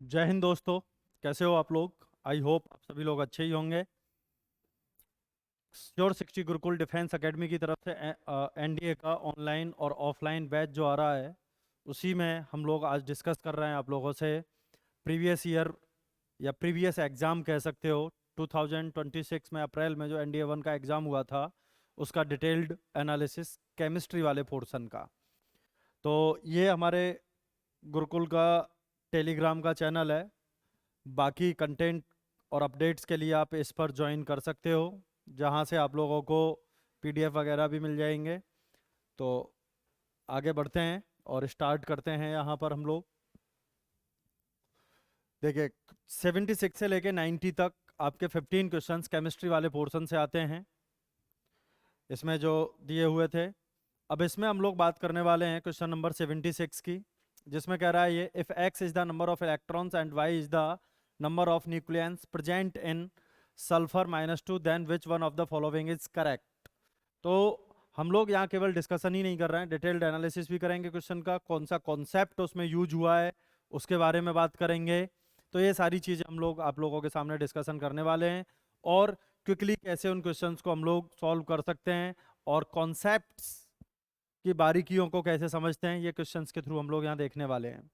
जय हिंद दोस्तों। कैसे हो आप लोग? आई होप आप सभी लोग अच्छे ही होंगे। श्योर 60 गुरुकुल डिफेंस एकेडमी की तरफ से एनडीए का ऑनलाइन और ऑफलाइन बैच जो आ रहा है, उसी में हम लोग आज डिस्कस कर रहे हैं आप लोगों से प्रीवियस ईयर या प्रीवियस एग्ज़ाम कह सकते हो। 2026 में अप्रैल में जो एनडीए 1 का एग्ज़ाम हुआ था, उसका डिटेल्ड एनालिसिस केमिस्ट्री वाले पोर्शन का। तो ये हमारे गुरुकुल का टेलीग्राम का चैनल है। बाकी कंटेंट और अपडेट्स के लिए आप इस पर ज्वाइन कर सकते हो, जहाँ से आप लोगों को पीडीएफ वगैरह भी मिल जाएंगे। तो आगे बढ़ते हैं और स्टार्ट करते हैं। यहाँ पर हम लोग देखिए 76 से लेके 90 तक आपके 15 क्वेश्चंस केमिस्ट्री वाले पोर्शन से आते हैं, इसमें जो दिए हुए थे। अब इसमें हम लोग बात करने वाले हैं क्वेश्चन नंबर 76 की, जिसमें कह रहा है ये if x is the number of electrons and y is the number of nucleons present in sulphur -2 then which one of the following is correct. तो हम लोग यहाँ केवल डिस्कशन ही नहीं कर रहे हैं, डिटेल्ड एनालिसिस भी करेंगे क्वेश्चन का, कौन सा कॉन्सेप्ट उसमें यूज हुआ है उसके बारे में बात करेंगे। तो ये सारी चीज़ें हम लोग आप लोगों के सामने डिस्कशन करने वाले हैं, और क्विकली कैसे उन क्वेश्चंस को हम लोग सॉल्व कर सकते हैं और कॉन्सेप्ट्स की बारीकियों को कैसे समझते हैं, ये क्वेश्चंस के थ्रू हम लोग यहाँ देखने वाले हैं।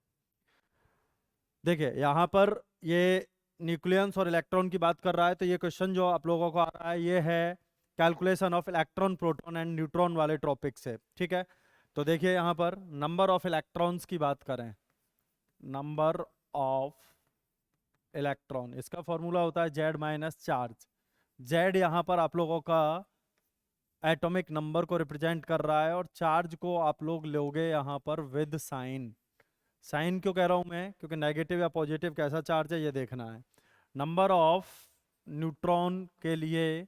देखिए यहाँ पर ये न्यूक्लियंस और इलेक्ट्रॉन की बात कर रहा है, तो ये क्वेश्चन जो आप लोगों को आ रहा है ये है calculation of electron proton and neutron वाले टॉपिक से। ठीक है, तो देखिए यहाँ पर नंबर ऑफ इलेक्ट्रॉन्स की बात करें, नंबर ऑफ इलेक्ट्रॉन, इसका फॉर्मूला होता है जेड माइनस चार्ज। जेड यहाँ पर आप लोगों का एटॉमिक नंबर को रिप्रेजेंट कर रहा है, और चार्ज को आप लोग लोगे यहाँ पर विद साइन। साइन क्यों कह रहा हूँ मैं? क्योंकि नेगेटिव या पॉजिटिव कैसा चार्ज है ये देखना है। नंबर ऑफ न्यूट्रॉन के लिए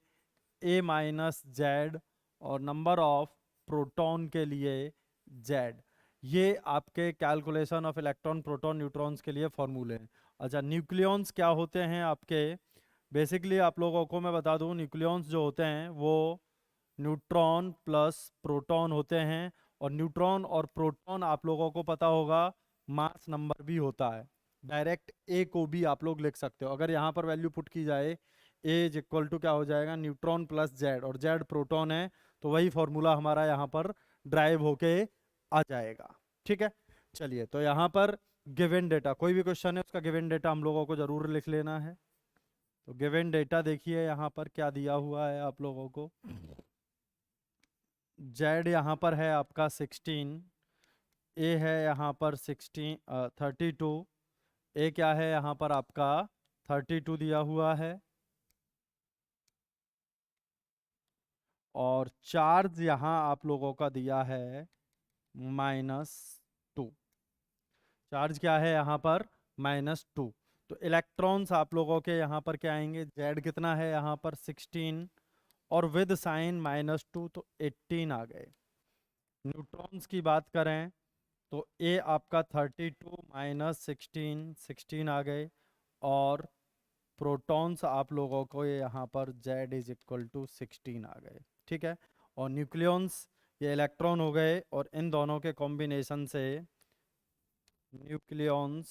ए माइनस जेड, और नंबर ऑफ प्रोटॉन के लिए जेड। ये आपके calculation of electron proton neutrons के लिए फॉर्मूले हैं। अच्छा, न्यूक्लियॉन्स क्या होते हैं आपके? बेसिकली आप लोगों को मैं बता दूं, न्यूक्लियॉन्स जो होते हैं वो न्यूट्रॉन प्लस प्रोटॉन होते हैं, और न्यूट्रॉन और प्रोटॉन आप लोगों को पता होगा मास नंबर भी होता है। डायरेक्ट ए को भी आप लोग लिख सकते हो, अगर यहाँ पर वैल्यू पुट की जाए ए इज इक्वल टू क्या हो जाएगा, न्यूट्रॉन प्लस जेड, और जेड प्रोटॉन है, तो वही फॉर्मूला हमारा यहाँ पर ड्राइव होके आ जाएगा। ठीक है, चलिए तो यहाँ पर गिवन डेटा, कोई भी क्वेश्चन है उसका गिवन डेटा हम लोगों को जरूर लिख लेना है। तो गिवन डेटा देखिए यहाँ पर क्या दिया हुआ है आप लोगों को। जेड यहाँ पर है आपका 16, ए है यहाँ पर 32, ए क्या है यहाँ पर आपका 32 दिया हुआ है, और चार्ज यहाँ आप लोगों का दिया है -2। चार्ज क्या है यहाँ पर? -2। तो इलेक्ट्रॉन्स आप लोगों के यहाँ पर क्या आएंगे? जेड कितना है यहाँ पर? 16, और विद साइन -2, तो 18 आ गए। न्यूट्रॉन्स की बात करें तो ए आपका 32 माइनस 16, 16 आ गए, और प्रोटॉन्स आप लोगों को ये यहाँ पर जेड इज इक्वल टू 16 आ गए। ठीक है, और न्यूक्लियॉन्स ये इलेक्ट्रॉन हो गए, और इन दोनों के कॉम्बिनेशन से न्यूक्लियॉन्स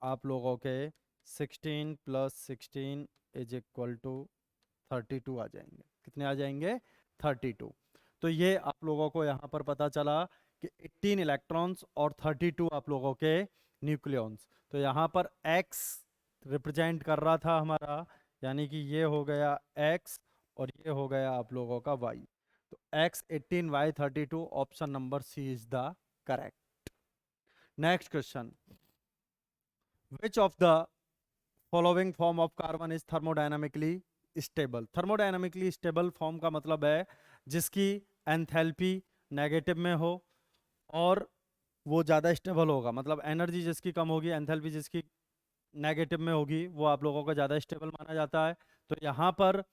आप लोगों के 16 प्लस 16 इज इक्वल टू 32 आ जाएंगे। कितने आ जाएंगे? 32। तो ये आप लोगों को यहाँ पर पता चला कि 18 इलेक्ट्रॉन्स और 32 आप लोगों के न्यूक्लियॉन्स। तो यहाँ पर x रिप्रेजेंट कर रहा था हमारा, यानी कि ये हो गया x, और ये हो गया आप लोगों का y। तो x 18, y 32, option number C is the correct. Next question, which of the following form of carbon is thermodynamically stable? Thermodynamically stable form का मतलब है जिसकी एंथैल्पी नेगेटिव में हो और वो ज़्यादा स्टेबल होगा, मतलब एनर्जी जिसकी कम होगी, एंथैल्पी जिसकी नेगेटिव में होगी, वो आप लोगों का ज़्यादा स्टेबल माना जाता है। तो यहाँ पर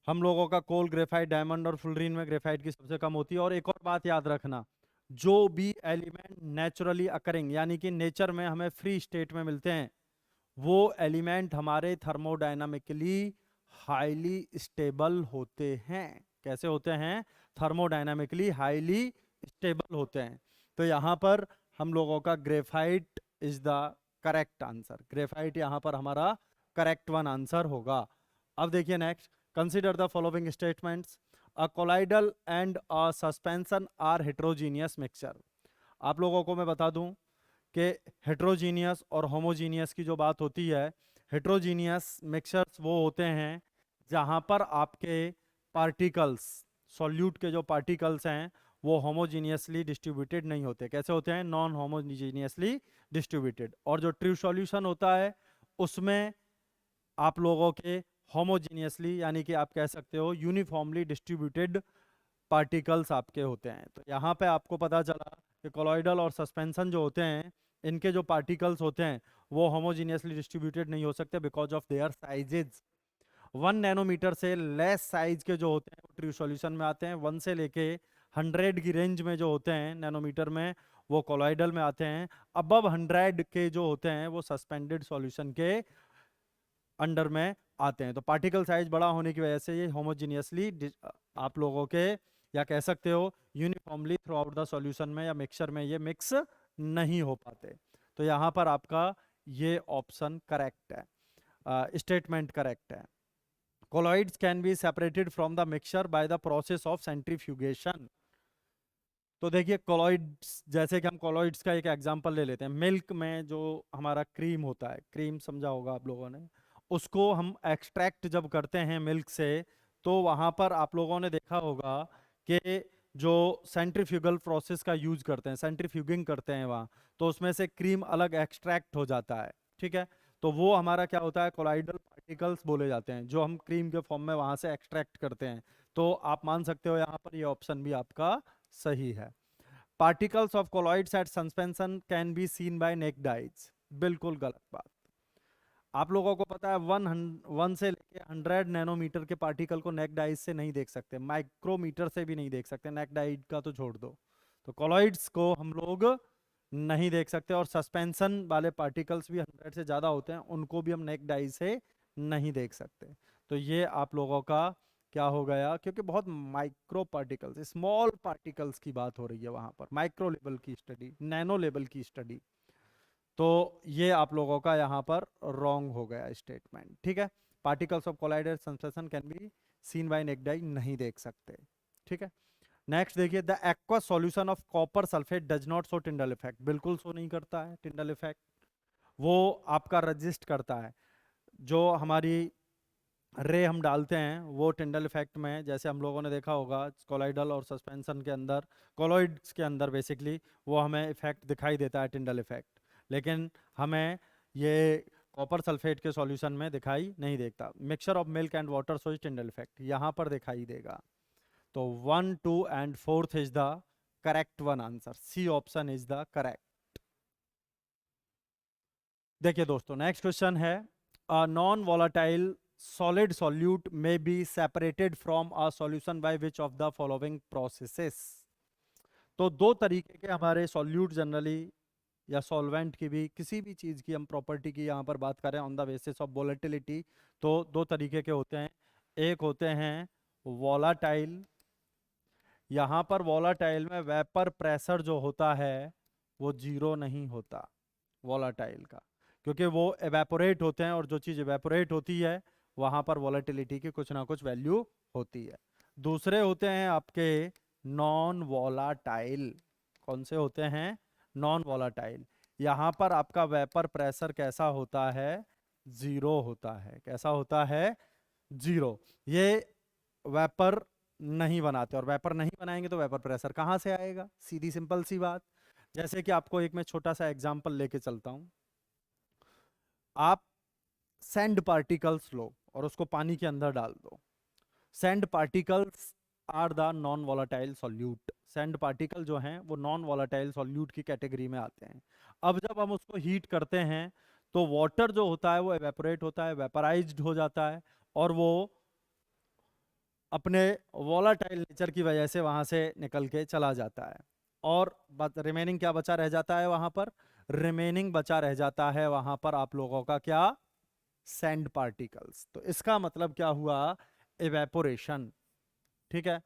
हम लोगों का कोल, ग्रेफाइट, डायमंड और फुलरीन में ग्रेफाइट की सबसे कम होती है। और एक और बात याद रखना, जो भी एलिमेंट नेचुरली अकरिंग यानी कि नेचर में हमें फ्री स्टेट में मिलते हैं, वो एलिमेंट हमारे थर्मोडायनामिकली हाईली स्टेबल होते हैं। कैसे होते हैं? थर्मोडायनामिकली हाईली स्टेबल होते हैं। तो यहाँ पर हम लोगों का graphite is the correct answer. Graphite यहाँ पर हमारा करेक्ट वन आंसर होगा। अब देखिए next, consider the following statements. A colloidal and a suspension are heterogeneous mixture. आप लोगों को मैं बता दूं कि हेट्रोजीनियस और होमोजीनियस की जो बात होती है, हेट्रोजीनियस मिक्सचर्स वो होते हैं जहां पर आपके पार्टिकल्स, सॉल्यूट के जो पार्टिकल्स हैं वो होमोजीनियसली डिस्ट्रीब्यूटेड नहीं होते। कैसे होते हैं? Non homogeneously distributed. और जो ट्रू सॉल्यूशन होता है उसमें आप लोगों के होमोजीनियसली, यानी कि आप कह सकते हो यूनिफॉर्मली डिस्ट्रीब्यूटेड पार्टिकल्स आपके होते हैं। तो यहाँ पे आपको पता चला कि कोलॉइडल और सस्पेंशन जो होते हैं इनके जो पार्टिकल्स होते हैं वो होमोजीनियसली डिस्ट्रीब्यूटेड नहीं हो सकते because of their sizes. 1 nanometre से लेस साइज के जो होते हैं वो ट्रू सॉल्यूशन में आते हैं। 1 से लेके 100 की रेंज में जो होते हैं नैनोमीटर में वो कोलॉइडल में आते हैं। अबव 100 के जो होते हैं वो सस्पेंडेड सॉल्यूशन के अंडर में आते हैं। तो पार्टिकल साइज बड़ा होने की वजह से ये होमोजीनियसली आप लोगों के, या कह सकते हो uniformly through out the solution में या मिक्सचर में ये मिक्स नहीं हो पाते। तो यहाँ पर आपका ये ऑप्शन करेक्ट है, स्टेटमेंट करेक्ट है। colloids can be separated from the mixture by the process of centrifugation। तो देखिए colloids, जैसे कि हम colloids का एक एग्जांपल ले लेते हैं। मिल्क में जो हमारा क्रीम होता है, क्रीम समझा होगा आप लोगों ने, उसको हम एक्सट्रैक्ट जब करते हैं मिल्क से तो वहां पर आप लोगों ने देखा होगा कि जो सेंट्रीफ्यूगल प्रोसेस का यूज करते हैं, सेंट्रीफ्यूगिंग करते हैं वहाँ, तो उसमें से क्रीम अलग एक्सट्रैक्ट हो जाता है। ठीक है, तो वो हमारा क्या होता है? कोलाइडल पार्टिकल्स बोले जाते हैं जो हम क्रीम के फॉर्म में वहां से एक्सट्रैक्ट करते हैं। तो आप मान सकते हो यहाँ पर ये ऑप्शन भी आपका सही है। Particles of colloids at suspension can be seen by naked eyes. बिल्कुल गलत बात। आप लोगों को पता है 1 से लेके 100 नैनोमीटर के पार्टिकल को नेक्ड आइज से नहीं देख सकते, माइक्रोमीटर से भी नहीं देख सकते, नेक्ड आइज का तो छोड़ दो। तो कोलॉइड्स को हम लोग नहीं देख सकते, और सस्पेंशन वाले पार्टिकल्स भी 100 से ज़्यादा होते हैं, उनको भी हम नेक्ड आइज से नहीं देख सकते। तो ये आप लोगों का क्या हो गया, क्योंकि बहुत माइक्रो पार्टिकल्स, स्मॉल पार्टिकल्स की बात हो रही है वहाँ पर, माइक्रो लेवल की स्टडी, नैनो लेवल की स्टडी। तो ये आप लोगों का यहाँ पर रॉन्ग हो गया स्टेटमेंट। ठीक है, particles of collider sensation can be seen by naked eye, नहीं देख सकते। ठीक है, नेक्स्ट देखिए, the aqueous solution of copper sulphate does not show Tyndall effect. बिल्कुल शो नहीं करता है टिंडल इफेक्ट, वो आपका रजिस्ट करता है। जो हमारी रे हम डालते हैं वो टिंडल इफेक्ट में, जैसे हम लोगों ने देखा होगा कोलाइडल और सस्पेंशन के अंदर, कोलॉइड्स के अंदर बेसिकली वो हमें इफेक्ट दिखाई देता है टिंडल इफेक्ट, लेकिन हमें ये कॉपर सल्फेट के सॉल्यूशन में दिखाई नहीं देता। Mixture of milk and water shows Tyndall effect यहाँ पर दिखाई देगा। तो 1, 2 and 4th is the correct one answer. C option is the correct. देखिए दोस्तों, नेक्स्ट क्वेश्चन है, a non volatile solid solute may be separated from a solution by which of the following processes। तो दो तरीके के हमारे solute generally, या solvent की भी, किसी भी चीज की हम प्रॉपर्टी की यहाँ पर बात करें on the basis of volatility, तो दो तरीके के होते हैं। एक होते हैं वोलाटाइल। यहाँ पर वोलाटाइल में वेपर प्रेशर जो होता है वो 0 नहीं होता वोलाटाइल का, क्योंकि वो एवेपोरेट होते हैं, और जो चीज़ एवेपोरेट होती है वहाँ पर वोलेटिलिटी की कुछ ना कुछ वैल्यू होती है। दूसरे होते हैं आपके नॉन वोलाटाइल। कौन से होते हैं? Non volatile. यहाँ पर आपका वेपर प्रेशर कैसा होता है? 0 होता है। कैसा होता है? 0। ये वेपर नहीं बनाते, और वेपर नहीं बनाएंगे तो वेपर प्रेशर कहाँ से आएगा? सीधी सिंपल सी बात। जैसे कि आपको एक मैं छोटा सा एग्जांपल लेके चलता हूं। आप सैंड पार्टिकल्स लो और उसको पानी के अंदर डाल दो। Sand particles are the non volatile solute. Sand particle जो हैं वो नॉन वोलाटाइल सॉल्यूट की कैटेगरी में आते हैं। अब जब हम उसको हीट करते हैं तो वाटर जो होता है वो एवेपोरेट होता है, वेपराइज्ड हो जाता है, और वो अपने वोलाटाइल नेचर की वजह से वहां से निकल के चला जाता है। और रिमेनिंग क्या बचा रह जाता है वहां पर? रिमेनिंग बचा रह जाता है वहां पर आप लोगों का क्या? Sand particles. तो इसका मतलब क्या हुआ? इवेपोरेशन। ठीक है,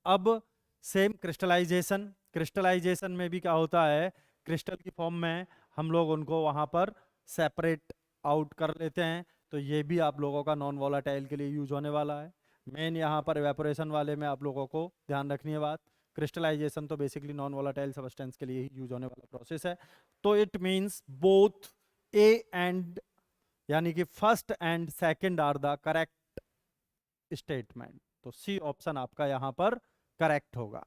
अब सेम क्रिस्टलाइजेशन। क्रिस्टलाइजेशन में भी क्या होता है? क्रिस्टल की फॉर्म में हम लोग उनको वहाँ पर सेपरेट आउट कर लेते हैं। तो ये भी आप लोगों का नॉन वोलाटाइल के लिए यूज होने वाला है। मेन यहाँ पर एवेपोरेशन वाले में आप लोगों को ध्यान रखनी है बात, क्रिस्टलाइजेशन तो बेसिकली नॉन वोलाटाइल सब्सटेंस के लिए ही यूज होने वाला प्रोसेस है। तो it means both A and, यानी कि first and second are the correct statement. तो सी ऑप्शन आपका यहां पर करेक्ट होगा,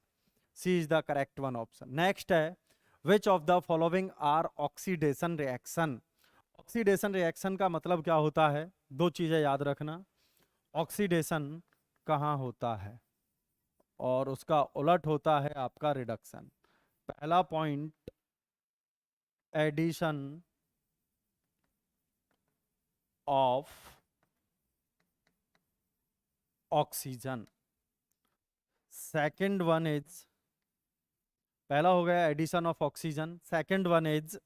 C is the correct one option. Next है, which of the following are oxidation reaction. Oxidation reaction का मतलब क्या होता है, दो चीजें याद रखना, ऑक्सीडेशन कहाँ होता है और उसका उलट होता है आपका रिडक्शन। पहला point, addition of oxygen. Second one is, पहला हो गया addition of oxygen, second one is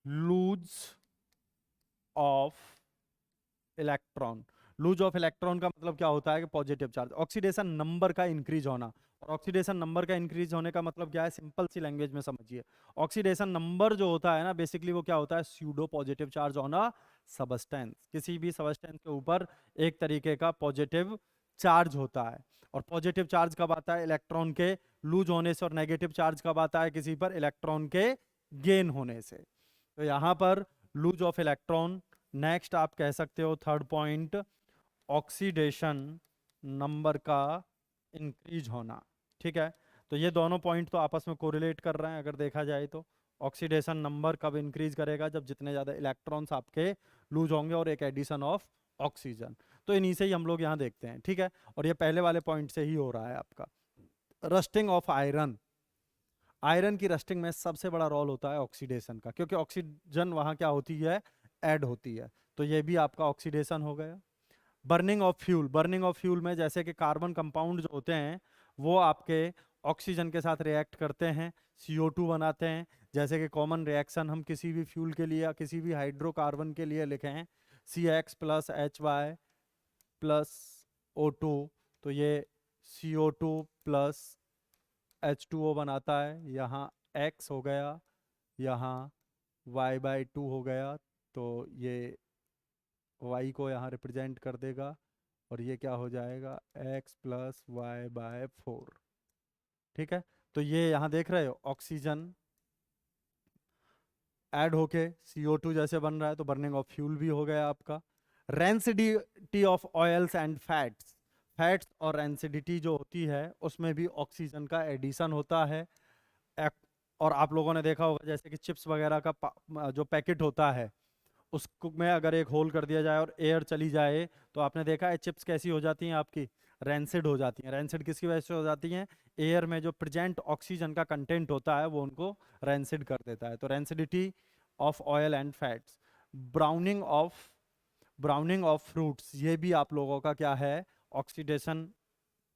lose of electron. Lose of electron का मतलब क्या होता है कि पॉजिटिव चार्ज, ऑक्सीडेशन नंबर का इंक्रीज होना। और ऑक्सीडेशन नंबर का इंक्रीज होने का मतलब क्या है, सिंपल सी लैंग्वेज में समझिए, ऑक्सीडेशन नंबर जो होता है ना बेसिकली वो क्या होता है, pseudo positive charge on a substance. किसी भी सबस्टेंस के ऊपर एक तरीके का पॉजिटिव चार्ज होता है। और पॉजिटिव चार्ज कब आता है, इलेक्ट्रॉन के लूज होने से, और नेगेटिव चार्ज कब आता है किसी पर, इलेक्ट्रॉन के गेन होने से। तो यहाँ पर लूज ऑफ इलेक्ट्रॉन। नेक्स्ट आप कह सकते हो थर्ड पॉइंट, ऑक्सीडेशन नंबर का इंक्रीज होना। ठीक है, तो ये दोनों पॉइंट तो आपस में कोरिलेट कर रहे हैं अगर देखा जाए तो। ऑक्सीडेशन नंबर कब इंक्रीज करेगा, जब जितने ज़्यादा इलेक्ट्रॉन्स आपके लूज होंगे और एक एडिशन ऑफ ऑक्सीजन। तो इन्हीं से ही हम लोग यहाँ देखते हैं। ठीक है, और ये पहले वाले पॉइंट से ही हो रहा है आपका। रस्टिंग ऑफ आयरन, आयरन की रस्टिंग में सबसे बड़ा रोल होता है ऑक्सीडेशन का, क्योंकि ऑक्सीजन वहाँ क्या होती है, ऐड होती है। तो ये भी आपका ऑक्सीडेशन हो गया। Burning of fuel, burning of fuel में जैसे कि कार्बन कंपाउंड जो होते हैं वो आपके ऑक्सीजन के साथ रिएक्ट करते हैं, CO2 बनाते हैं। जैसे कि कॉमन रिएक्शन हम किसी भी फ्यूल के लिए या किसी भी हाइड्रोकार्बन के लिए लिखें, CX plus HY plus O2, तो ये CO2 प्लस H2O बनाता है। यहाँ X हो गया, यहाँ Y/2 हो गया, तो ये y को यहाँ रिप्रेजेंट कर देगा, और ये क्या हो जाएगा, x प्लस Y/4। ठीक है, तो ये यहाँ देख रहे हो ऑक्सीजन ऐड होके CO2 जैसे बन रहा है, तो बर्निंग ऑफ फ्यूल भी हो गया आपका। Rancidity of oils and fats, fats और रेंसिडिटी जो होती है उसमें भी ऑक्सीजन का एडिशन होता है। और आप लोगों ने देखा होगा जैसे कि चिप्स वगैरह का जो पैकेट होता है उसको में अगर एक होल कर दिया जाए और एयर चली जाए, तो आपने देखा है चिप्स कैसी हो जाती हैं आपकी, रैंसिड हो जाती हैं। रैंसिड किसकी वजह से हो जाती हैं, एयर में जो प्रेजेंट ऑक्सीजन का कंटेंट होता है वो उनको रैंसिड कर देता है। तो rancidity of oil and fats. Browning of, browning of fruits, ये भी आप लोगों का क्या है, ऑक्सीडेशन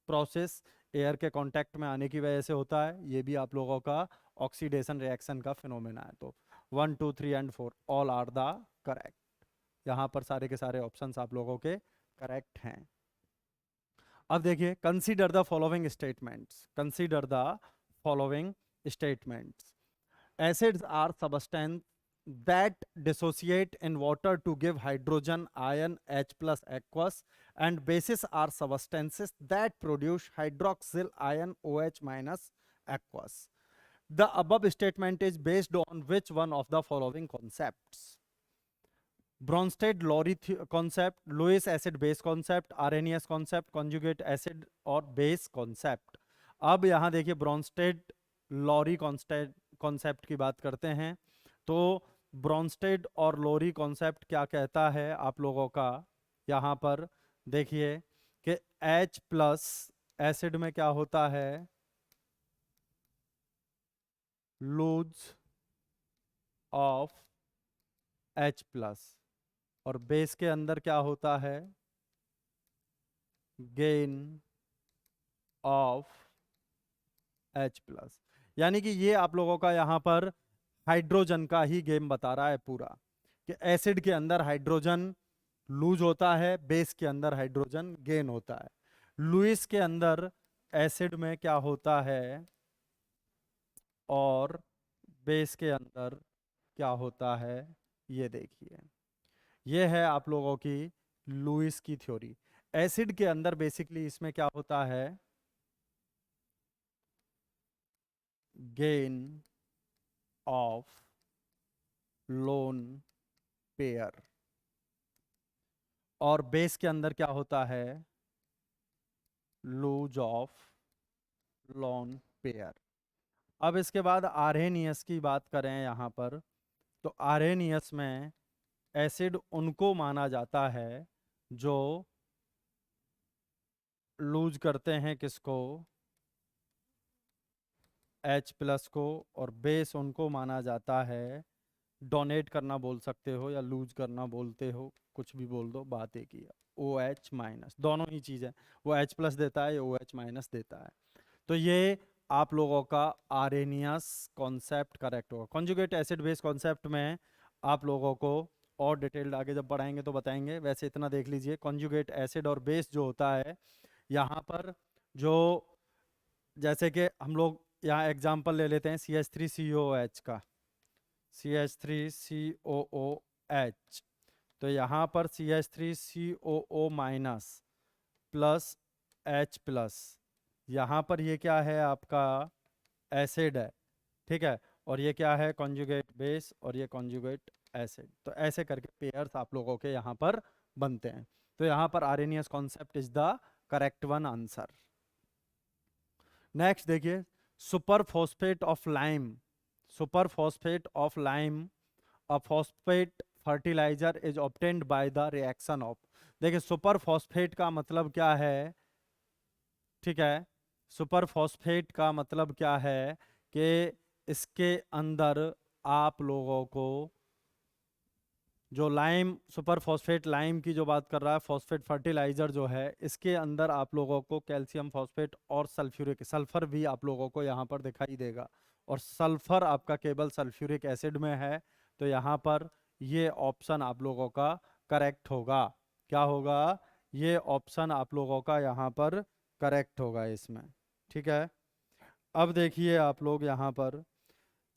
प्रोसेस एयर के कांटेक्ट में आने की वजह से होता है। ये भी आप लोगों का ऑक्सीडेशन रिएक्शन का फिनोमेना है। तो 1 2 3 and 4 all are the correct. यहाँ पर सारे के सारे ऑप्शंस आप लोगों के करेक्ट हैं। अब देखिए, consider the following statements, consider the following statements. Acids are substance that dissociate in water to give hydrogen ion H plus aqueous, and bases are substances that produce hydroxyl ion OH minus aqueous. The above statement is based on which one of the following concepts? Bronsted Lowry concept, Lewis acid base concept, Arrhenius concept, conjugate acid और base concept. अब यहाँ देखिए Bronsted Lowry concept की बात करते हैं। तो Brønsted और लॉरी कॉन्सेप्ट क्या कहता है आप लोगों का, यहाँ पर देखिए कि H प्लस एसिड में क्या होता है, लूज ऑफ H प्लस, और बेस के अंदर क्या होता है, गेन ऑफ H प्लस। यानी कि ये आप लोगों का यहाँ पर हाइड्रोजन का ही गेम बता रहा है पूरा, कि एसिड के अंदर हाइड्रोजन लूज होता है, बेस के अंदर हाइड्रोजन गेन होता है। लुईस के अंदर एसिड में क्या होता है, और बेस के अंदर क्या होता है, ये देखिए। ये है आप लोगों की लुईस की थ्योरी। एसिड के अंदर बेसिकली इसमें क्या होता है, गेन ऑफ लोन पेयर, और बेस के अंदर क्या होता है, लूज ऑफ लोन पेयर। अब इसके बाद आर्हेनियस की बात करें यहाँ पर, तो आर्हेनियस में एसिड उनको माना जाता है जो लूज करते हैं किसको, H प्लस को, और बेस उनको माना जाता है, डोनेट करना बोल सकते हो या लूज करना बोलते हो, कुछ भी बोल दो, बात एक ही है, OH माइनस, दोनों ही चीज़ें, वो H प्लस देता है, OH माइनस देता है। तो ये आप लोगों का आर्हेनियस कॉन्सेप्ट करेक्ट होगा। कॉन्जुगेट एसिड बेस कॉन्सेप्ट में आप लोगों को और डिटेल्ड आगे जब पढ़ाएंगे तो बताएंगे, वैसे इतना देख लीजिए, कॉन्जुगेट एसिड और बेस जो होता है यहाँ पर, जो जैसे कि हम लोग यहाँ एग्जांपल ले लेते हैं CH3COOH का, CH3COOH, तो यहाँ पर CH3COO minus plus H plus, यहाँ पर ये क्या है आपका एसिड है, ठीक है, और ये क्या है कॉन्जुगेट बेस, और ये कॉन्जुगेट एसिड। तो ऐसे करके पेयर्स आप लोगों के यहाँ पर बनते हैं। तो यहाँ पर Arrhenius concept is the correct one answer. Next देखिए, super phosphate of lime, super phosphate of lime, a phosphate fertiliser is obtained by the reaction of. देखिए सुपर फॉस्फेट का मतलब क्या है, ठीक है, सुपर फॉस्फेट का मतलब क्या है कि इसके अंदर आप लोगों को जो लाइम, सुपर फॉस्फेट लाइम की जो बात कर रहा है, फॉस्फेट फर्टिलाइजर जो है, इसके अंदर आप लोगों को कैल्शियम फॉस्फेट और सल्फ्यूरिक, सल्फर भी आप लोगों को यहाँ पर दिखाई देगा, और सल्फर आपका केवल सल्फ्यूरिक एसिड में है। तो यहाँ पर ये ऑप्शन आप लोगों का करेक्ट होगा। क्या होगा, ये ऑप्शन आप लोगों का यहाँ पर करेक्ट होगा इसमें, ठीक है। अब देखिए आप लोग यहाँ पर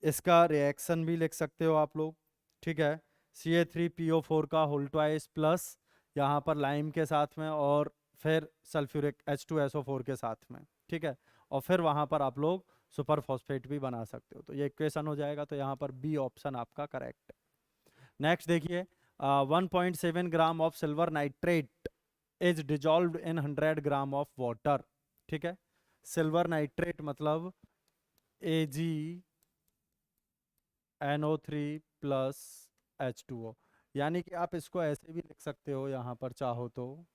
इसका रिएक्शन भी लिख सकते हो आप लोग, ठीक है, CA3PO4 का होल ट्वाइस प्लस यहाँ पर लाइम के साथ में, और फिर सल्फ्यूरिक H2SO4 के साथ में, ठीक है, और फिर वहाँ पर आप लोग सुपर फॉस्फेट भी बना सकते हो। तो ये इक्वेशन हो जाएगा, तो यहाँ पर बी ऑप्शन आपका करेक्ट है। नेक्स्ट देखिए, 1.7 gram of silver nitrate is dissolved in 100 gram of water, ठीक है, सिल्वर नाइट्रेट मतलब AgNO3 प्लस H2O, यानी कि आप इसको ऐसे भी लिख सकते हो, यहाँ पर चाहो तो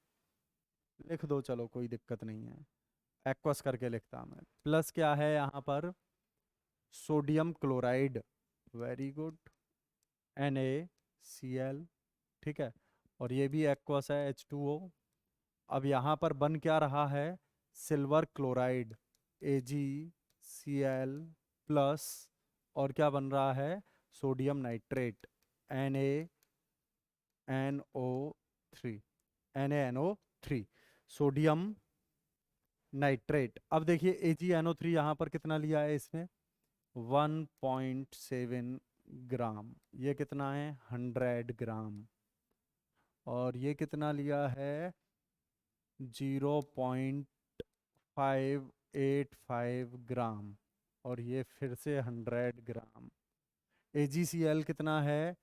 लिख दो, चलो कोई दिक्कत नहीं है, एक्वस करके लिखता मैं, प्लस क्या है यहाँ पर sodium chloride, very good, NaCl, ठीक है, और ये भी एक्वस है H2O। अब यहाँ पर बन क्या रहा है, सिल्वर क्लोराइड AgCl प्लस, और क्या बन रहा है, sodium nitrate NaNO3, NaNO3, sodium nitrate. अब देखिए AgNO3 यहाँ पर कितना लिया है इसमें, 1.7 ग्राम, ये कितना है 100 ग्राम, और ये कितना लिया है 0.585 ग्राम, और ये फिर से 100 ग्राम। AgCl कितना है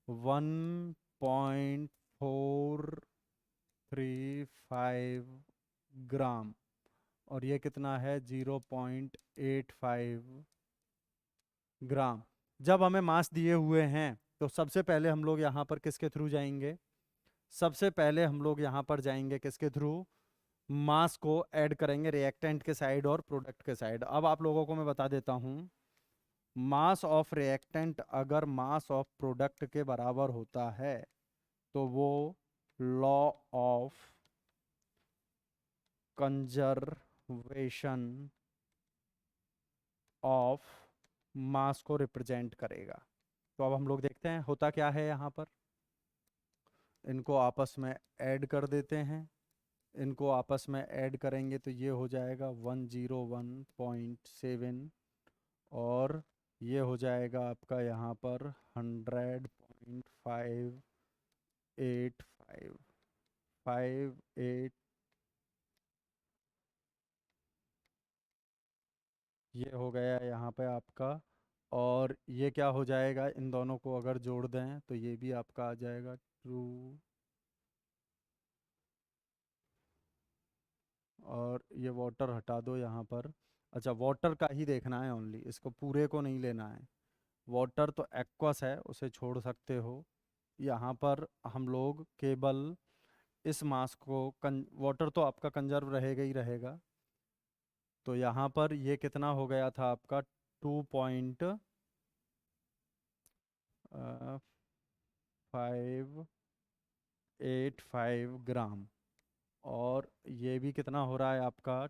1.435 ग्राम, और ये कितना है 0.85 ग्राम। जब हमें मास दिए हुए हैं तो सबसे पहले हम लोग यहाँ पर किसके थ्रू जाएंगे, सबसे पहले हम लोग यहाँ पर जाएंगे किसके थ्रू, मास को ऐड करेंगे रिएक्टेंट के साइड और प्रोडक्ट के साइड। अब आप लोगों को मैं बता देता हूँ, मास ऑफ रिएक्टेंट अगर मास ऑफ प्रोडक्ट के बराबर होता है तो वो लॉ ऑफ कंजर्वेशन ऑफ मास को रिप्रेजेंट करेगा। तो अब हम लोग देखते हैं होता क्या है, यहाँ पर इनको आपस में ऐड कर देते हैं, इनको आपस में ऐड करेंगे तो ये हो जाएगा 101.7, और ये हो जाएगा आपका यहाँ पर 100.585 ये हो गया यहाँ पे आपका। और ये क्या हो जाएगा, इन दोनों को अगर जोड़ दें तो ये भी आपका आ जाएगा ट्रू। और ये वाटर हटा दो यहाँ पर। अच्छा, वाटर का ही देखना है ओनली, इसको पूरे को नहीं लेना है। वाटर तो एक्वस है, उसे छोड़ सकते हो। यहाँ पर हम लोग केवल इस मास को वाटर तो आपका कंजर्व रहेगा ही रहेगा। तो यहाँ पर ये कितना हो गया था आपका 2.585 ग्राम। और ये भी कितना हो रहा है आपका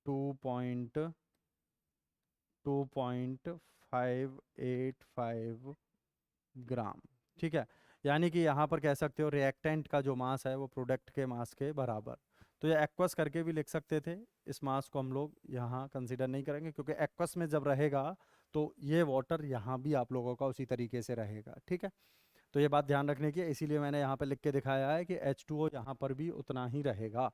2.585 ग्राम। ठीक है, यानी कि यहाँ पर कह सकते हो रिएक्टेंट का जो मास है वो प्रोडक्ट के मास के बराबर। तो ये एक्वस करके भी लिख सकते थे, इस मास को हम लोग यहाँ कंसीडर नहीं करेंगे क्योंकि एक्वस में जब रहेगा तो ये वाटर यहाँ भी आप लोगों का उसी तरीके से रहेगा। ठीक है, तो ये बात ध्यान रखने की है, इसीलिए मैंने यहाँ पे लिख के दिखाया है कि H2O यहाँ पर भी उतना ही रहेगा।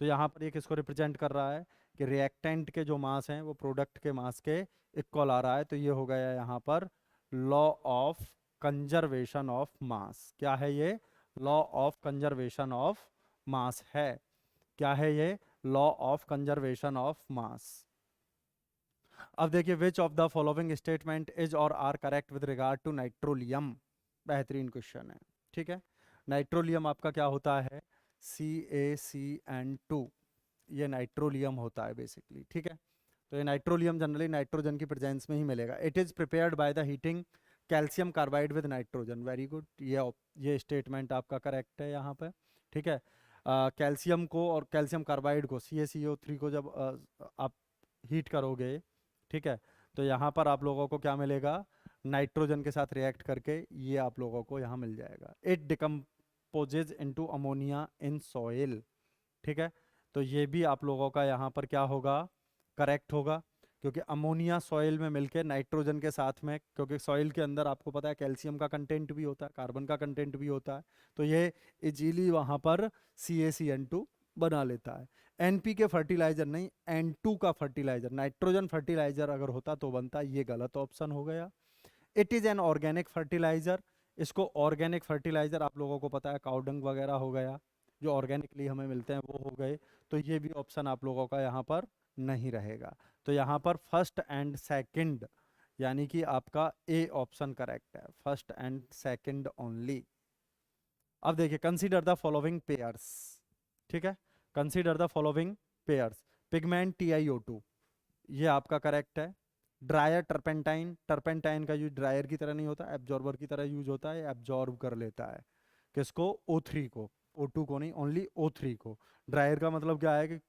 तो यहाँ पर ये किसको रिप्रेजेंट कर रहा है कि रिएक्टेंट के जो मास हैं वो प्रोडक्ट के मास के इक्वल आ रहा है। तो ये हो गया यहाँ पर law of conservation of mass. क्या है ये? Law of conservation of mass है। क्या है ये? Law of conservation of mass. अब देखिए, which of the following statement is or are correct with regard to nitrolium. बेहतरीन क्वेश्चन है। ठीक है, नाइट्रोलियम आपका क्या होता है? CaCN2, ये नाइट्रोलियम होता है बेसिकली। ठीक है, तो ये नाइट्रोलियम जनरली नाइट्रोजन की प्रेजेंस में ही मिलेगा। It is prepared by the heating calcium carbide with nitrogen. Very good, ये स्टेटमेंट आपका करेक्ट है यहाँ पे। ठीक है, कैल्शियम को और कैल्शियम कार्बाइड को CaCO3 को जब आप हीट करोगे, ठीक है, तो यहाँ पर आप लोगों को क्या मिलेगा? नाइट्रोजन के साथ रिएक्ट करके ये आप लोगों को यहाँ मिल जाएगा। It decomposes into ammonia in soil. ठीक है, तो ये भी आप लोगों का यहाँ पर क्या होगा? करेक्ट होगा, क्योंकि अमोनिया सॉइल में मिलके नाइट्रोजन के साथ में, क्योंकि सॉइल के अंदर आपको पता है कैल्शियम का कंटेंट भी होता है, कार्बन का कंटेंट भी होता है, तो ये इजीली वहाँ पर CaCN2 बना लेता है। NPK फर्टिलाइजर नहीं, N2 का फर्टिलाइजर, नाइट्रोजन फर्टिलाइजर अगर होता तो बनता, ये गलत ऑप्शन हो गया। It is an organic fertilizer. इसको ऑर्गेनिक फर्टिलाइजर आप लोगों को पता है काउडंग वगैरह हो गया, जो ऑर्गेनिकली हमें मिलते हैं वो हो गए। तो ये भी ऑप्शन आप लोगों का यहाँ पर नहीं रहेगा। तो यहाँ पर फर्स्ट एंड सेकंड, यानी कि आपका ए ऑप्शन करेक्ट है, फर्स्ट एंड सेकंड ओनली। अब देखिए, कंसीडर द फॉलोइंग पेयर्स। ठीक है, consider the following pairs. Pigment TiO2, ये आपका करेक्ट है। ड्रायर टर्पेंटाइन, टर्पेंटाइन का यूज ड्रायर की तरह नहीं होता, एब्जॉर्बर की तरह यूज होता है, एब्जॉर्ब कर लेता है। किसको? O3 को, O2 को नहीं, ओनली O3 को। ड्रायर का मतलब क्या है कि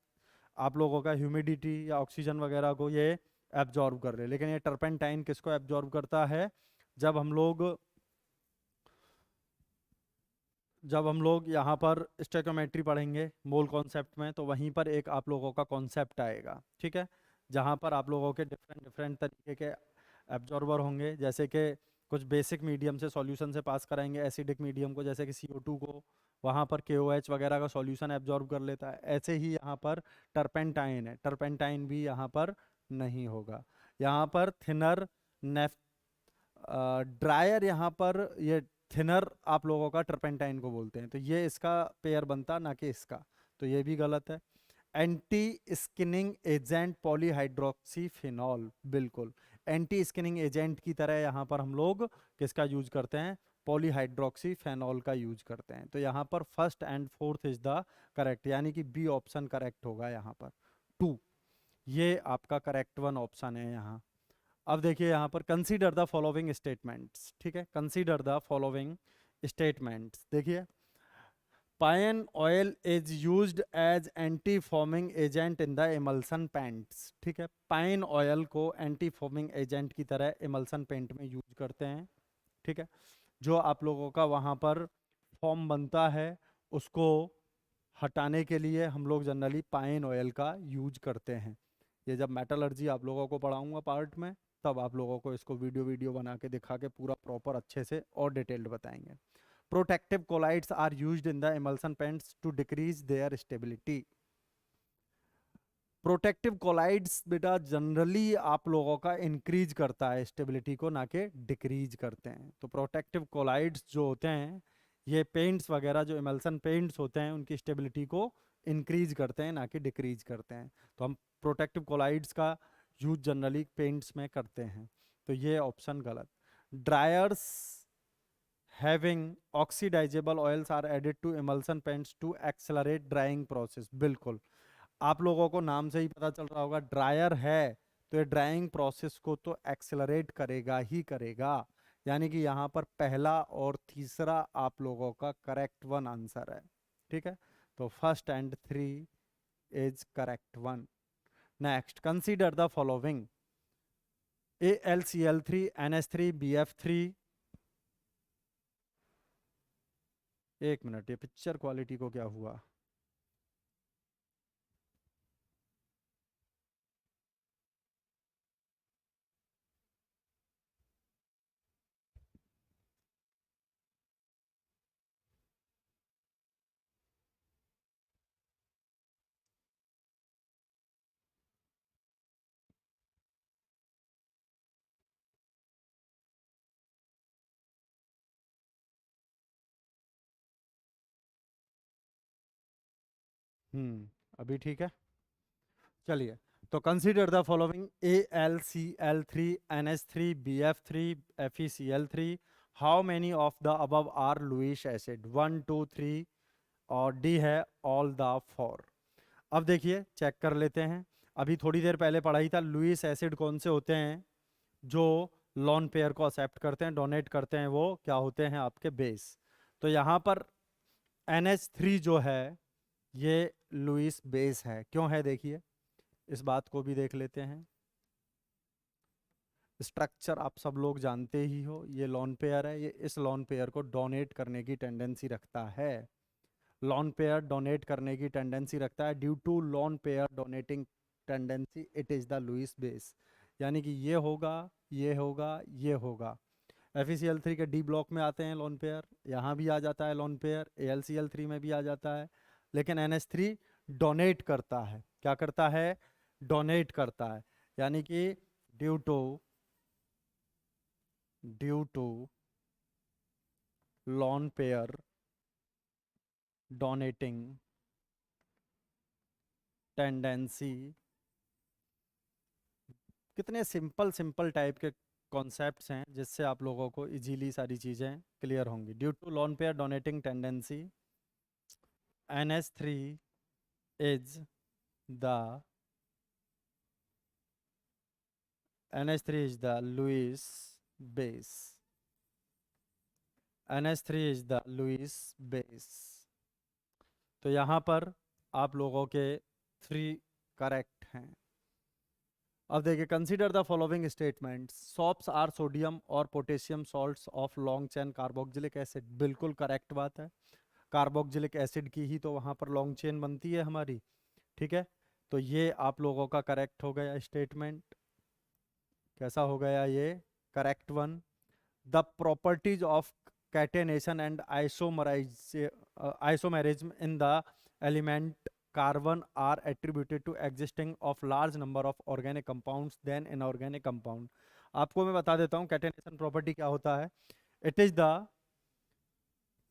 आप लोगों का ह्यूमिडिटी या ऑक्सीजन वगैरह को ये एब्जॉर्ब कर ले। लेकिन ये टर्पेंटाइन किसको एब्जॉर्ब करता है? जब हम लोग जब हम लोग यहाँ पर स्टेकोमेट्री पढ़ेंगे मोल कॉन्सेप्ट में, तो वहीं पर एक आप लोगों का कॉन्सेप्ट आएगा। ठीक है, जहाँ पर आप लोगों के डिफरेंट डिफरेंट तरीके के एब्जॉर्बर होंगे, जैसे कि कुछ बेसिक मीडियम से सॉल्यूशन से पास कराएंगे एसिडिक मीडियम को, जैसे कि CO2 को, वहाँ पर KOH वगैरह का सॉल्यूशन एब्जॉर्ब कर लेता है। ऐसे ही यहाँ पर टर्पेंटाइन है, टर्पेंटाइन भी यहाँ पर नहीं होगा। यहाँ पर थिनर, नेफ ड्रायर, यहाँ पर ये थिनर आप लोगों का टर्पेंटाइन को बोलते हैं, तो ये इसका पेयर बनता ना कि इसका, तो ये भी गलत है। एंटी स्किनिंग एजेंट पॉलीहाइड्रोक्सीफिनॉल, बिल्कुल एंटी स्किनिंग एजेंट की तरह यहाँ पर हम लोग किसका यूज करते हैं? पॉलीहाइड्रोक्सीफेनॉल का यूज करते हैं। तो यहाँ पर first and fourth is the correct, यानी कि बी ऑप्शन करेक्ट होगा यहाँ पर 2, ये आपका करेक्ट वन ऑप्शन है यहाँ। अब देखिए यहाँ पर कंसीडर द फॉलोइंग स्टेटमेंट्स। ठीक है, कंसीडर द फॉलोइंग स्टेटमेंट्स। देखिए, pine oil is used as anti foaming agent in the emulsion paints. ठीक है, पाइन ऑयल को एंटी फॉर्मिंग एजेंट की तरह इमल्सन पेंट में यूज करते हैं। ठीक है, जो आप लोगों का वहाँ पर फॉर्म बनता है उसको हटाने के लिए हम लोग जनरली पाइन ऑयल का यूज करते हैं। ये जब मेटलर्जी आप लोगों को पढ़ाऊंगा पार्ट में, तब आप लोगों को इसको वीडियो वीडियो बना के दिखा के पूरा प्रॉपर अच्छे से और डिटेल्ड बताएंगे। Protective colloids are used in the emulsion paints to decrease their stability. Protective colloids बेटा जनरली आप लोगों का इंक्रीज करता है स्टेबिलिटी को, ना कि डिक्रीज करते हैं। तो प्रोटेक्टिव कोलाइड्स जो होते हैं, ये पेंट्स वगैरह जो इमल्सन पेंट्स होते हैं, उनकी स्टेबिलिटी को इंक्रीज करते हैं, ना कि डिक्रीज करते हैं। तो हम प्रोटेक्टिव कोलाइड्स का यूज जनरली पेंट्स में करते हैं। तो ये ऑप्शन गलत। Driers having oxidisable oils are added to emulsion paints to accelerate drying process. बिल्कुल, आप लोगों को नाम से ही पता चल रहा होगा, ड्रायर है तो ये ड्राइंग प्रोसेस को तो एक्सेलरेट करेगा ही करेगा। यानी कि यहाँ पर पहला और तीसरा आप लोगों का करेक्ट वन आंसर है। ठीक है, तो first and three is correct one. Next, consider the following: AlCl3, NH3, BF3। एक मिनट, ये पिक्चर क्वालिटी को क्या हुआ? अभी ठीक है। चलिए, तो consider the following: AlCl3, NH3, BF3, FeCl3। How many of the above are Lewis acid? 1 2 3 और डी है ऑल द फोर। अब देखिए, चेक कर लेते हैं। अभी थोड़ी देर पहले पढ़ाई था, लुईस एसिड कौन से होते हैं? जो लॉन पेयर को एक्सेप्ट करते हैं, डोनेट करते हैं, वो क्या होते हैं? आपके बेस। तो यहाँ पर NH3 जो है ये लुईस बेस है। क्यों है देखिए, इस बात को भी देख लेते हैं। स्ट्रक्चर आप सब लोग जानते ही हो, ये लॉन पेयर है, ये इस लॉन पेयर को डोनेट करने की टेंडेंसी रखता है। लॉन पेयर डोनेट करने की टेंडेंसी रखता है। Due to lone pair donating tendency it is the Lewis base. यानी कि ये होगा, ये होगा, ये होगा। FeCl3 के डी ब्लॉक में आते हैं लॉन पेयर, यहाँ भी आ जाता है लॉन पेयर, AlCl3 में भी आ जाता है। लेकिन NH3 डोनेट करता है। क्या करता है? डोनेट करता है। यानी कि due to lone pair donating tendency. कितने सिंपल सिंपल टाइप के कॉन्सेप्ट्स हैं जिससे आप लोगों को इजीली सारी चीज़ें क्लियर होंगी। Due to lone pair donating tendency, NH3 is the NH3 is the Lewis base. NH3 is the Lewis base. तो यहाँ पर आप लोगों के 3 करेक्ट हैं। अब देखिए, consider the following statements: soaps are sodium or potassium salts of long chain carboxylic acid. बिल्कुल करेक्ट बात है। कार्बोक्सिलिक एसिड की ही तो वहाँ पर लॉन्ग चेन बनती है हमारी। ठीक है, तो ये आप लोगों का करेक्ट हो गया स्टेटमेंट। कैसा हो गया ये? Correct one. The properties of catenation and isomerism in the element carbon are attributed to existing of large number of organic compounds than inorganic compound. आपको मैं बता देता हूँ कैटेनेशन प्रॉपर्टी क्या होता है। It is the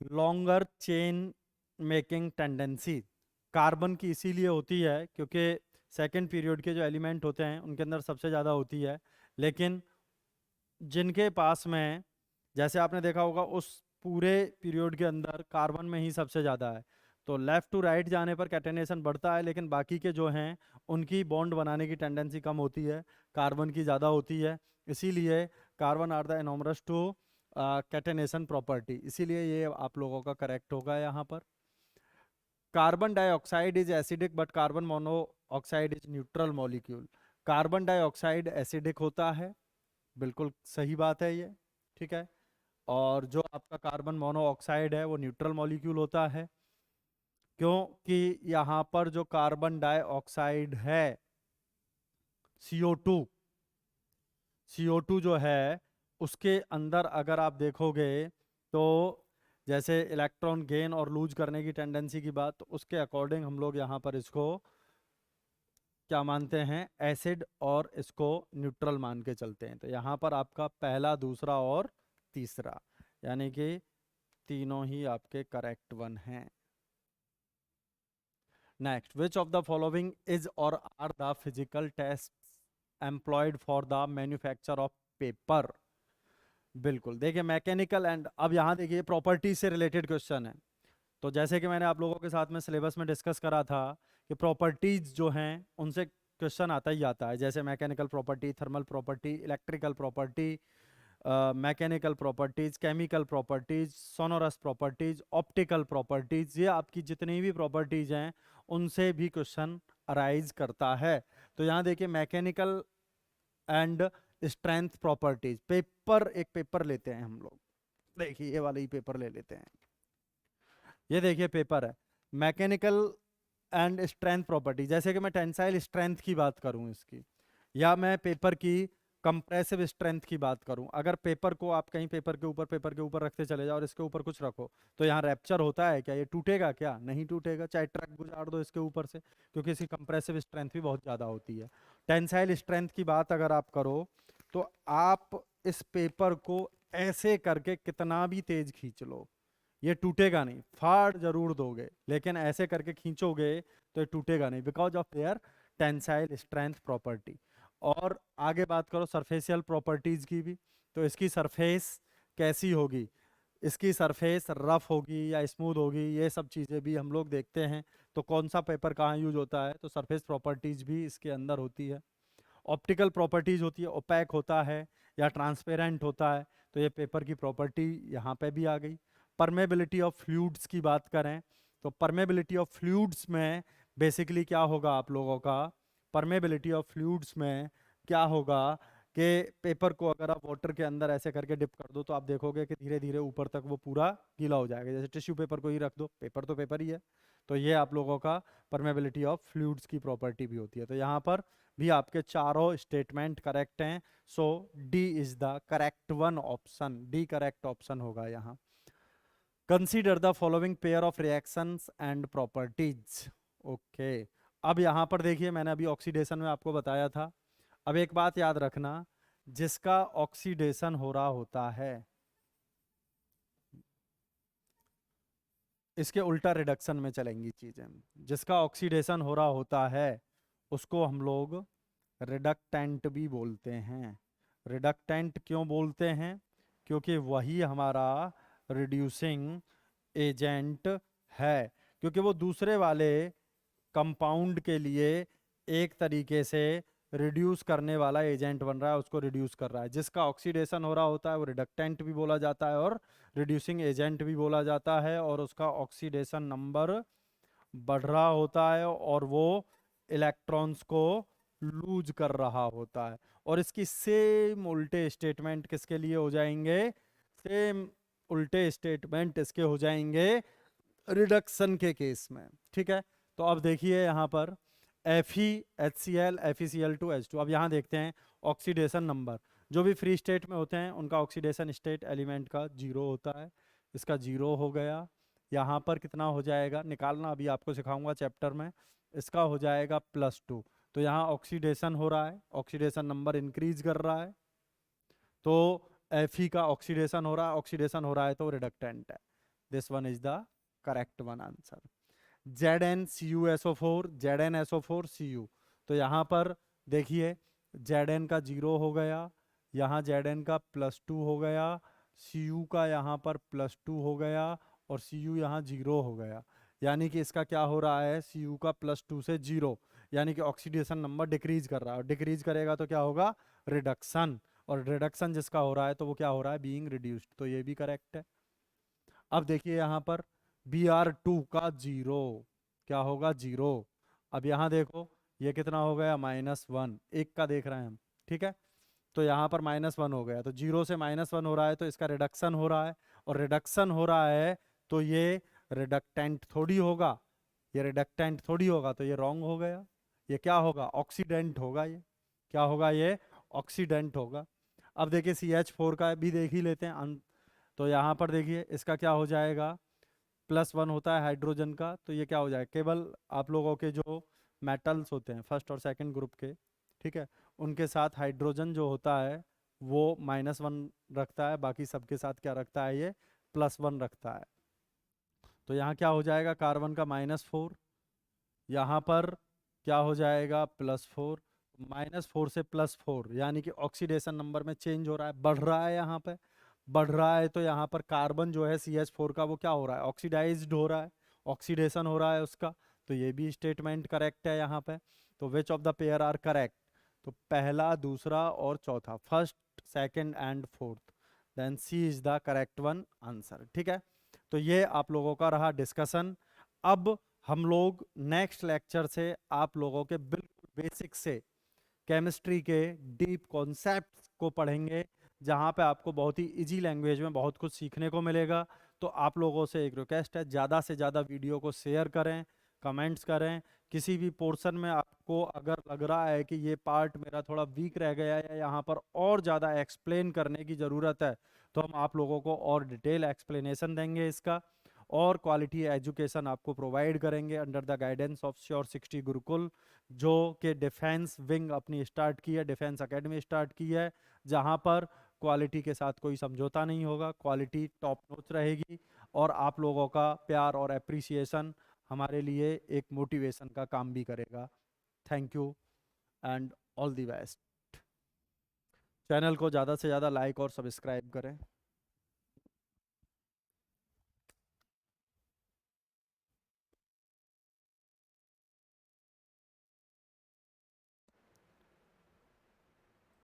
longer chain making tendency. Carbon की इसीलिए होती है क्योंकि सेकेंड पीरियड के जो एलिमेंट होते हैं उनके अंदर सबसे ज़्यादा होती है। लेकिन जिनके पास में, जैसे आपने देखा होगा, उस पूरे पीरियड के अंदर कार्बन में ही सबसे ज़्यादा है, तो लेफ्ट टू राइट जाने पर कैटेनेशन बढ़ता है, लेकिन बाकी के जो हैं उनकी बॉन्ड बनाने की टेंडेंसी कम होती है, कार्बन की ज़्यादा होती है। इसीलिए carbon are the enormous to catenation property. इसीलिए ये आप लोगों का करेक्ट होगा यहाँ पर। Carbon dioxide is acidic but carbon monoxide is neutral molecule. Carbon dioxide acidic होता है, बिल्कुल सही बात है ये। ठीक है, और जो आपका कार्बन मोनोऑक्साइड है वो न्यूट्रल मॉलिक्यूल होता है, क्योंकि यहाँ पर जो कार्बन डाइऑक्साइड है CO2, CO2 जो है उसके अंदर अगर आप देखोगे तो जैसे इलेक्ट्रॉन गेन और लूज करने की टेंडेंसी की बात, तो उसके अकॉर्डिंग हम लोग यहाँ पर इसको क्या मानते हैं, एसिड, और इसको न्यूट्रल मान के चलते हैं। तो यहाँ पर आपका पहला, दूसरा और तीसरा, यानी कि तीनों ही आपके करेक्ट वन हैं। Next, which of the following is or are the physical test employed for the manufacture of paper. बिल्कुल, देखिए मैकेनिकल एंड, अब यहाँ देखिए प्रॉपर्टी से रिलेटेड क्वेश्चन है। तो जैसे कि मैंने आप लोगों के साथ में सिलेबस में डिस्कस करा था कि प्रॉपर्टीज जो हैं उनसे क्वेश्चन आता ही आता है, जैसे mechanical property, thermal property, electrical property, mechanical properties, chemical properties, sonorous properties, optical properties, ये आपकी जितनी भी प्रॉपर्टीज हैं उनसे भी क्वेश्चन अराइज करता है। तो यहाँ देखिए mechanical and strength properties, paper, एक पेपर लेते हैं हम लोग, देखिए ये वाला ही पेपर ले लेते हैं, ये देखिए पेपर है, मैकेनिकल एंड स्ट्रेंथ प्रॉपर्टी, जैसे कि मैं टेंसाइल स्ट्रेंथ की बात करूं इसकी, या मैं पेपर की कंप्रेसिव स्ट्रेंथ की बात करूं, अगर पेपर को आप कहीं पेपर के ऊपर रखते चले जाओ और इसके ऊपर कुछ रखो, तो यहाँ रैप्चर होता है क्या, ये टूटेगा क्या, नहीं टूटेगा, चाहे ट्रक गुजार दो इसके ऊपर से, क्योंकि इसकी कंप्रेसिव स्ट्रेंथ भी बहुत ज़्यादा होती है। टेंसाइल स्ट्रेंथ की बात अगर आप करो तो आप इस पेपर को ऐसे करके कितना भी तेज खींच लो, ये टूटेगा नहीं, फाड़ जरूर दोगे लेकिन ऐसे करके खींचोगे तो ये टूटेगा नहीं, because of there tensile strength property. और आगे बात करो सरफेसियल प्रॉपर्टीज की भी, तो इसकी सरफेस कैसी होगी, इसकी सरफेस रफ होगी या स्मूथ होगी, ये सब चीज़ें भी हम लोग देखते हैं। तो कौन सा पेपर कहाँ यूज होता है, तो सरफेस प्रॉपर्टीज भी इसके अंदर होती है। ऑप्टिकल प्रॉपर्टीज होती है, ओपैक होता है या ट्रांसपेरेंट होता है, तो ये पेपर की प्रॉपर्टी यहाँ पे भी आ गई। परमेबिलिटी ऑफ फ्लूइड्स की बात करें तो परमेबिलिटी ऑफ फ्लूइड्स में बेसिकली क्या होगा आप लोगों का, परमेबिलिटी ऑफ फ्लूइड्स में क्या होगा कि पेपर को अगर आप वाटर के अंदर ऐसे करके डिप कर दो तो आप देखोगे कि धीरे धीरे ऊपर तक वो पूरा गीला हो जाएगा, जैसे टिश्यू पेपर को ही रख दो, पेपर तो पेपर ही है। तो ये आप लोगों का परमेबिलिटी ऑफ फ्लूइड्स की प्रॉपर्टी भी होती है। तो यहाँ पर भी आपके चारों स्टेटमेंट करेक्ट हैं, so D is the correct one option, D correct option होगा यहाँ। Consider the following pair of reactions and properties. Okay, अब यहाँ पर देखिए मैंने अभी ऑक्सीडेशन में आपको बताया था, अब एक बात याद रखना, जिसका ऑक्सीडेशन हो रहा होता है, इसके उल्टा रिडक्शन में चलेंगी चीजें, जिसका ऑक्सीडेशन हो रहा होता है उसको हम लोग रिडक्टेंट भी बोलते हैं। रिडक्टेंट क्यों बोलते हैं, क्योंकि वही हमारा रिड्यूसिंग एजेंट है, क्योंकि वो दूसरे वाले कंपाउंड के लिए एक तरीके से रिड्यूस करने वाला एजेंट बन रहा है, उसको रिड्यूस कर रहा है। जिसका ऑक्सीडेशन हो रहा होता है वो रिडक्टेंट भी बोला जाता है और रिड्यूसिंग एजेंट भी बोला जाता है, और उसका ऑक्सीडेशन नंबर बढ़ रहा होता है और वो इलेक्ट्रॉन्स को लूज कर रहा होता है। और इसकी सेम उल्टे स्टेटमेंट किसके लिए हो जाएंगे, सेम उल्टे स्टेटमेंट इसके हो जाएंगे रिडक्शन के केस में, ठीक है। तो अब देखिए यहाँ पर FeHCl, FeCl2H2, अब यहाँ देखते हैं ऑक्सीडेशन नंबर, जो भी फ्री स्टेट में होते हैं उनका ऑक्सीडेशन स्टेट एलिमेंट का 0 होता है, इसका 0 हो गया। यहाँ पर कितना हो जाएगा निकालना, अभी आपको सिखाऊंगा चैप्टर में, इसका हो जाएगा +2। तो यहाँ ऑक्सीडेशन हो रहा है, ऑक्सीडेशन नंबर इंक्रीज कर रहा है, तो Fe का ऑक्सीडेशन हो रहा है, ऑक्सीडेशन हो रहा है तो रिडक्टेंट है। This one is the correct one answer. ZnCuSO4, ZnSO4Cu, तो यहाँ पर देखिए Zn का 0 हो गया, यहाँ Zn का +2 हो गया, Cu का यहाँ पर +2 हो गया और Cu यहाँ 0 हो गया, यानी कि इसका क्या हो रहा है, Cu का +2 से 0, यानी कि ऑक्सीडेशन नंबर डिक्रीज कर रहा है, और डिक्रीज करेगा तो क्या होगा, रिडक्शन, और रिडक्शन जिसका हो रहा है तो वो क्या हो रहा है, बीइंग रिड्यूस्ड, तो ये भी करेक्ट है। अब देखिए यहाँ पर Br2 का 0, क्या होगा, 0। अब यहाँ देखो ये कितना हो गया, -1, एक का देख रहे हैं हम, ठीक है। तो यहाँ पर -1 हो गया, तो 0 से -1 हो रहा है तो इसका रिडक्शन हो रहा है, और रिडक्शन हो रहा है तो ये रिडक्टेंट थोड़ी होगा, ये रिडक्टेंट थोड़ी होगा, तो ये रॉन्ग हो गया, ये क्या होगा, ऑक्सीडेंट होगा ये, क्या होगा ये? ऑक्सीडेंट होगा। अब देखिए CH4 का भी देख ही लेते हैं तो यहाँ पर देखिए इसका क्या हो जाएगा, +1 होता है हाइड्रोजन का, तो ये क्या हो जाएगा, केवल आप लोगों के जो मेटल्स होते हैं फर्स्ट और सेकंड ग्रुप के, ठीक है, उनके साथ हाइड्रोजन जो होता है वो -1 रखता है, बाकी सबके साथ क्या रखता है, ये +1 रखता है। तो यहाँ क्या हो जाएगा, कार्बन का -4, यहाँ पर क्या हो जाएगा, +4, -4 से +4 यानी कि ऑक्सीडेशन नंबर में चेंज हो रहा है, बढ़ रहा है, यहाँ पे बढ़ रहा है। तो यहाँ पर कार्बन जो है CH4 का वो क्या हो रहा है, ऑक्सीडाइज्ड हो रहा है, ऑक्सीडेशन हो रहा है उसका। तो ये भी स्टेटमेंट करेक्ट है यहाँ पे। तो which of the pair are correct, तो पहला, दूसरा और चौथा, first, second and fourth, then C is the correct one answer. ठीक है, तो ये आप लोगों का रहा डिस्कशन। अब हम लोग नेक्स्ट लेक्चर से आप लोगों के बिल्कुल बेसिक से केमिस्ट्री के डीप कॉन्सेप्ट्स को पढ़ेंगे, जहाँ पे आपको बहुत ही इजी लैंग्वेज में बहुत कुछ सीखने को मिलेगा। तो आप लोगों से एक रिक्वेस्ट है, ज़्यादा से ज़्यादा वीडियो को शेयर करें, कमेंट्स करें। किसी भी पोर्शन में आपको अगर लग रहा है कि ये पार्ट मेरा थोड़ा वीक रह गया है या यहाँ पर और ज़्यादा एक्सप्लेन करने की ज़रूरत है, तो हम आप लोगों को और डिटेल एक्सप्लेनेशन देंगे इसका, और क्वालिटी एजुकेशन आपको प्रोवाइड करेंगे अंडर द गाइडेंस ऑफ श्योर60 गुरुकुल, जो कि डिफेंस विंग अपनी स्टार्ट की है, डिफेंस एकेडमी स्टार्ट की है, जहां पर क्वालिटी के साथ कोई समझौता नहीं होगा, क्वालिटी टॉप नॉच रहेगी, और आप लोगों का प्यार और अप्रिसिएशन हमारे लिए एक मोटिवेशन का काम भी करेगा। Thank you and all the best. Channel को ज़्यादा से ज़्यादा लाइक और सब्सक्राइब करें।